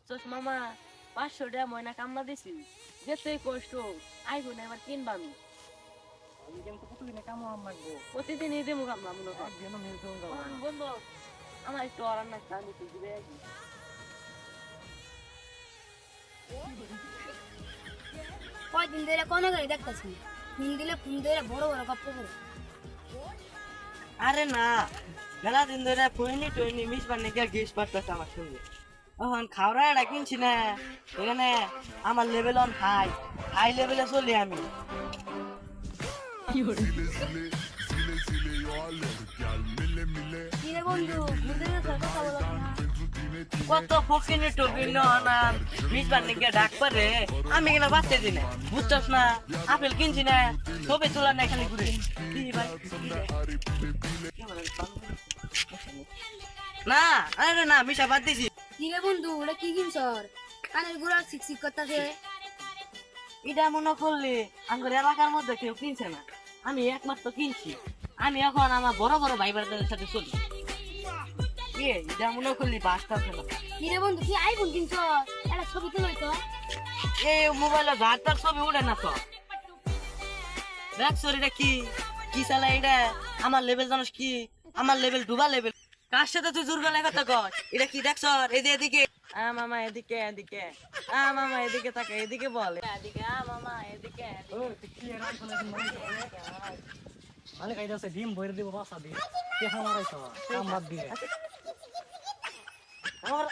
বুঝছস মামা 500 টাকা ময়না কামলা দিছি যেতেই কষ্ট আইফোন এবার কিনবামি আমি কিন্তু প্রতিদিনে কামাম লাগবো প্রতিদিনই দিমু কামলা মনে কর একদিনও মিস দেবো যাবো না। বন্ধু আমার একটু অরান না আমি তুই দিবে কয়দিন ধরে কোনো গাড়ি দেখতেছি ফোন দিলে ফোন ধরে বড় বড় গপ্প করে। আরে না মেলা দিন ধরে টইনি মিস বান্নে গিয়ে গেস পারতেছে আমার সঙ্গে এখন খাওয়া এটা কিনছি না এখানে আমার লেভেল অন হাই হাই লেভেলে চলি আমি কিরে বন্ধু ঘুরতে গেছে কথা বলো না। কত ফকিনি টকিনি অনান মিস বান্নে গিয়ে ডাক পারে আমি কিনা বাঁচতে দিই না বুঝছস না আপেল কিনছি না ছবি তোলা নাই খালি ঘুরে কি ভাই না আরে না মিশা বাদ দিছি কিরে বন্ধু ওটা কি কিনছর কানের গুড়া শিক করতেছে। এটা মনে করলে আমার এলাকার মধ্যে কেউ কিনছে না আমি একমাত্র কিনছি আমি এখন আমার বড় বড় ভাই বোনদের সাথে চলি কি এটা মনে করলি বাসটা আছে না কিরে বন্ধু কি আইফোন কিনছর একটা ছবি তুলই তো। এই মোবাইলে যার ছবি উঠে না তো দেখ এটা কি কি চালা এটা আমার লেভেল জানিস কি আমার লেভেল ডুবা লেভেল কার সাথে তুই জোর গলায় কথা কর এটা কি দেখছ এই যে এদিকে মামা এদিকে এদিকে মামা এদিকে তাকে এদিকে বল এদিকে মামা এদিকে ও তুই কি এর আইফোন এখন মানে কাইদা আছে ডিম বইরে দিব বাসা দিয়ে কে হামারাইছ কাম বাদ দিয়ে আমার